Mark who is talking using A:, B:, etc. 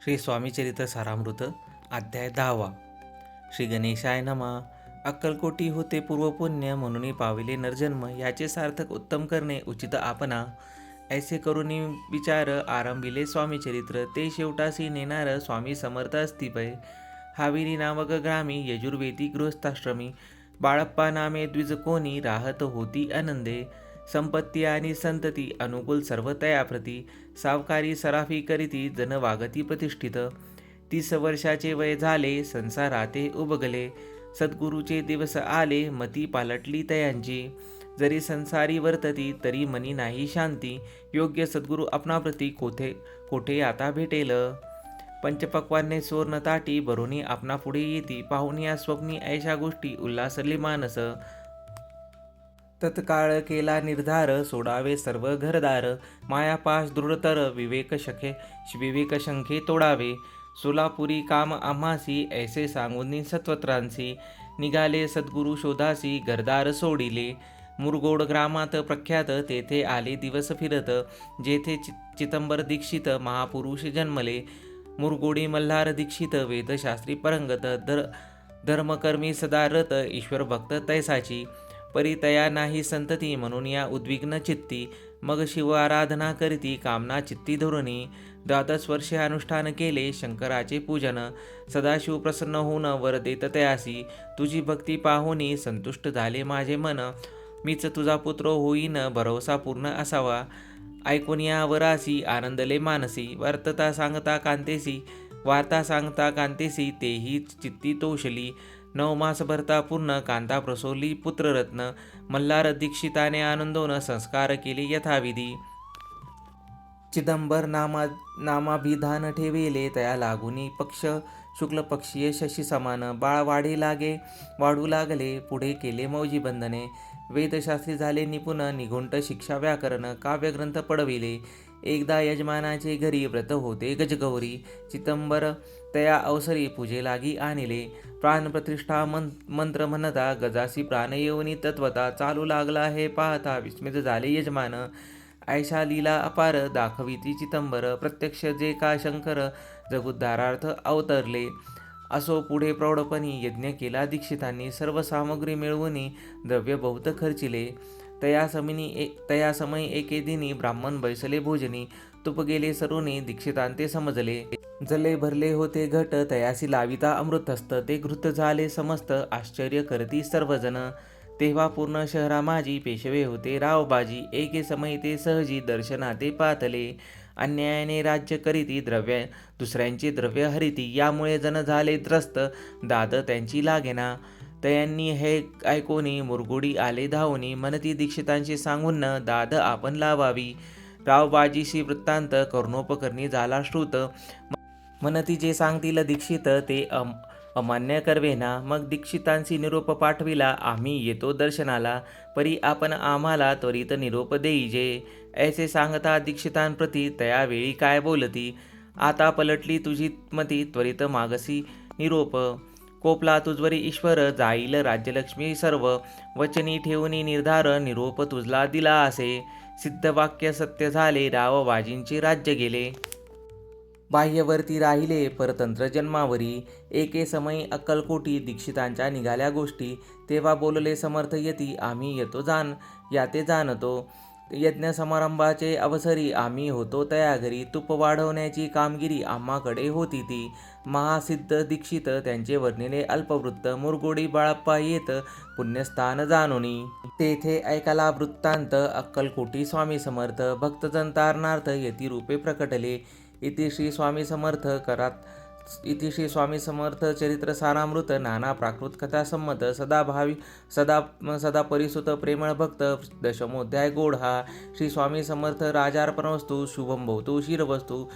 A: श्री स्वामी चरित्र सारामृत अध्याय 10. श्री गणेशाय नमः. अक्कलकोटी होते पूर्वपुण्य, म्हणून पाविले नरजन्म. याचे सार्थक उत्तम करणे उचित आपणा. ऐसे करुणी विचार आरंभिले स्वामी चरित्र. ते शेवटासी नेणार स्वामी समर्थ अस्तिपय. हाविरी नामक ग्रामी यजुर्वेदी गृहस्थाश्रमी. बाळप्पा नामे द्विज कोणी, राहत होती आनंदे. संपत्ती आणि संतती अनुकूल सर्व तयाप्रती. सावकारी सराफी करीती, जन वागती प्रतिष्ठित. 30 वर्षाचे वय झाले, संसाराते उबगले. सद्गुरूचे दिवस आले, मती पालटली तयांची. जरी संसारी वर्तती, तरी मनी नाही शांती. योग्य सद्गुरू आपणाप्रती कोठे आता भेटेल. पंचपक्वान्ने सुवर्ण ताटी, भरोनी आपणा पुढे येती. पाहुन या स्वप्नी ऐशा गोष्टी, उल्हासले मानस. तत्काळ केला निर्धार, सोडावे सर्व घरदार. मायापाश दृढतर, विवेक शंखे तोडावे. सोलापुरी काम आम्हासी, ऐसे सांगून सत्वत्रांसी. निघाले सद्गुरु शोधासी, घरदार सोडिले. मुरगोड ग्रामात प्रख्यात, तेथे आले दिवस फिरत. जेथे चिदंबर दीक्षित, महापुरुष जन्मले. मुरगोडी मल्हार दीक्षित, वेदशास्त्री परंगत. धर्मकर्मी सदा रत, ईश्वर भक्त तैसाची. परितया नाही संतती, म्हणून या उद्विग्न चित्ती. मग शिव आराधना करीती, कामना चित्ती धोरणी. 12 वर्षे अनुष्ठान केले, शंकराचे पूजन. सदाशिव प्रसन्न होऊन वर देत तयासी. तुझी भक्ती पाहुनी, संतुष्ट झाले माझे मन. मीच तुझा पुत्र होईन, भरवसा पूर्ण असावा. ऐकून या वरासी, आनंदले मानसी. वार्ता सांगता कांतेसी, तेही चित्ती तोषली. 9 मास भरता पूर्ण, कांता प्रसोली पुत्ररत्न. मल्हार दीक्षिताने आनंदोन, संस्कार केले यथाविधी. चिदंबर नामाभिधान ठेविले, तया लागुनी पक्ष. शुक्ल पक्षीय शशी समान. बाळ वाढू लागले, पुढे केले मौजी बंधने. वेदशास्त्री झाले निपुण, निघुंट शिक्षा व्याकरण. काव्यग्रंथ पडविले. एकदा यजमानाचे घरी, व्रत होते गजगौरी. चिदंबर तया अवसरी, पूजे लागी आणले. प्राणप्रतिष्ठा मंत्र म्हणता, गजासी प्राण येऊनी तत्वता. चालू लागला हे पाहता, विस्मित झाले यजमान. ऐशा लीला अपार, दाखविती चिदंबर. प्रत्यक्ष जे का शंकर, जगुद्धारार्थ अवतरले. असो पुढे प्रौढपणी, यज्ञ केला दीक्षितांनी. सर्व सामग्री मिळवूनी, द्रव्य बहुत खर्चिले. तया समयी एके दिनी, ब्राह्मण बैसले भोजनी. तुप गेले सरुनी, दीक्षितांते समजले. जले भरले होते घट, तयासी लाविता अमृतस्थ. ते घृत झाले समस्त, आश्चर्य करती सर्वजण. तेव्हा पूर्ण शहरा माझी, पेशवे होते रावबाजी. एके समयी ते सहजी, दर्शनाते पातले. अन्यायाने राज्य करीती, दुसऱ्यांचे द्रव्य हरिती. यामुळे जण झाले त्रस्त, दाद त्यांची लागेना. तयांनी हे ऐकोनी, मुरगुडी आले धावनी. म्हणती दीक्षितांशी सांगून, दाद आपण लावावी. रावबाजीशी वृत्तांत, कर्णोपकर्णी झाला श्रुत. म्हणती जे सांगतील दीक्षित, ते अमान्य करवेना. मग दीक्षितांशी निरोप पाठविला, आम्ही येतो दर्शनाला. परी आपण आम्हाला त्वरित निरोप देईजे. ऐसे सांगता दीक्षितांप्रती, तयावेळी काय बोलती. आता पलटली तुझी मती, त्वरित मागसी निरोप. कोपला तुझवरी ईश्वर, जाईल राज्यलक्ष्मी सर्व. वचनी ठेवूनी निर्धार, निरोप तुझला दिला असे. सिद्ध वाक्य सत्य झाले, रावबाजींचे राज्य गेले. बाह्यवर्ती राहिले, परतंत्र जन्मावरी. एके समयी अक्कलकोटी, दीक्षितांच्या निघाल्या गोष्टी. तेव्हा बोलले समर्थ यती, आम्ही येतो याते जाणतो. यज्ञ समारंभाचे अवसरी, आम्ही होतो तया घरी. तूप वाढवण्याची कामगिरी आम्हाकडे होती ती. महासिद्ध दीक्षित, त्यांचे वर्णिले अल्पवृत्त. मुरगोडी बाळप्पा येत, पुण्यस्थान जाणोनी. तेथे ऐकाला वृत्तांत, अक्कलकोटी स्वामी समर्थ. भक्तजन तारणार्थ, यती रूपे प्रकटले. इति श्री स्वामी समर्थ चरित्र सारामृत. नाना प्राकृत कथा संमत. सदा परिसुत प्रेमळ भक्त. 10मोध्याय गोड हा. श्री स्वामी समर्थ राजार्पणवस्तू. शुभम भवतु शिरवस्तू.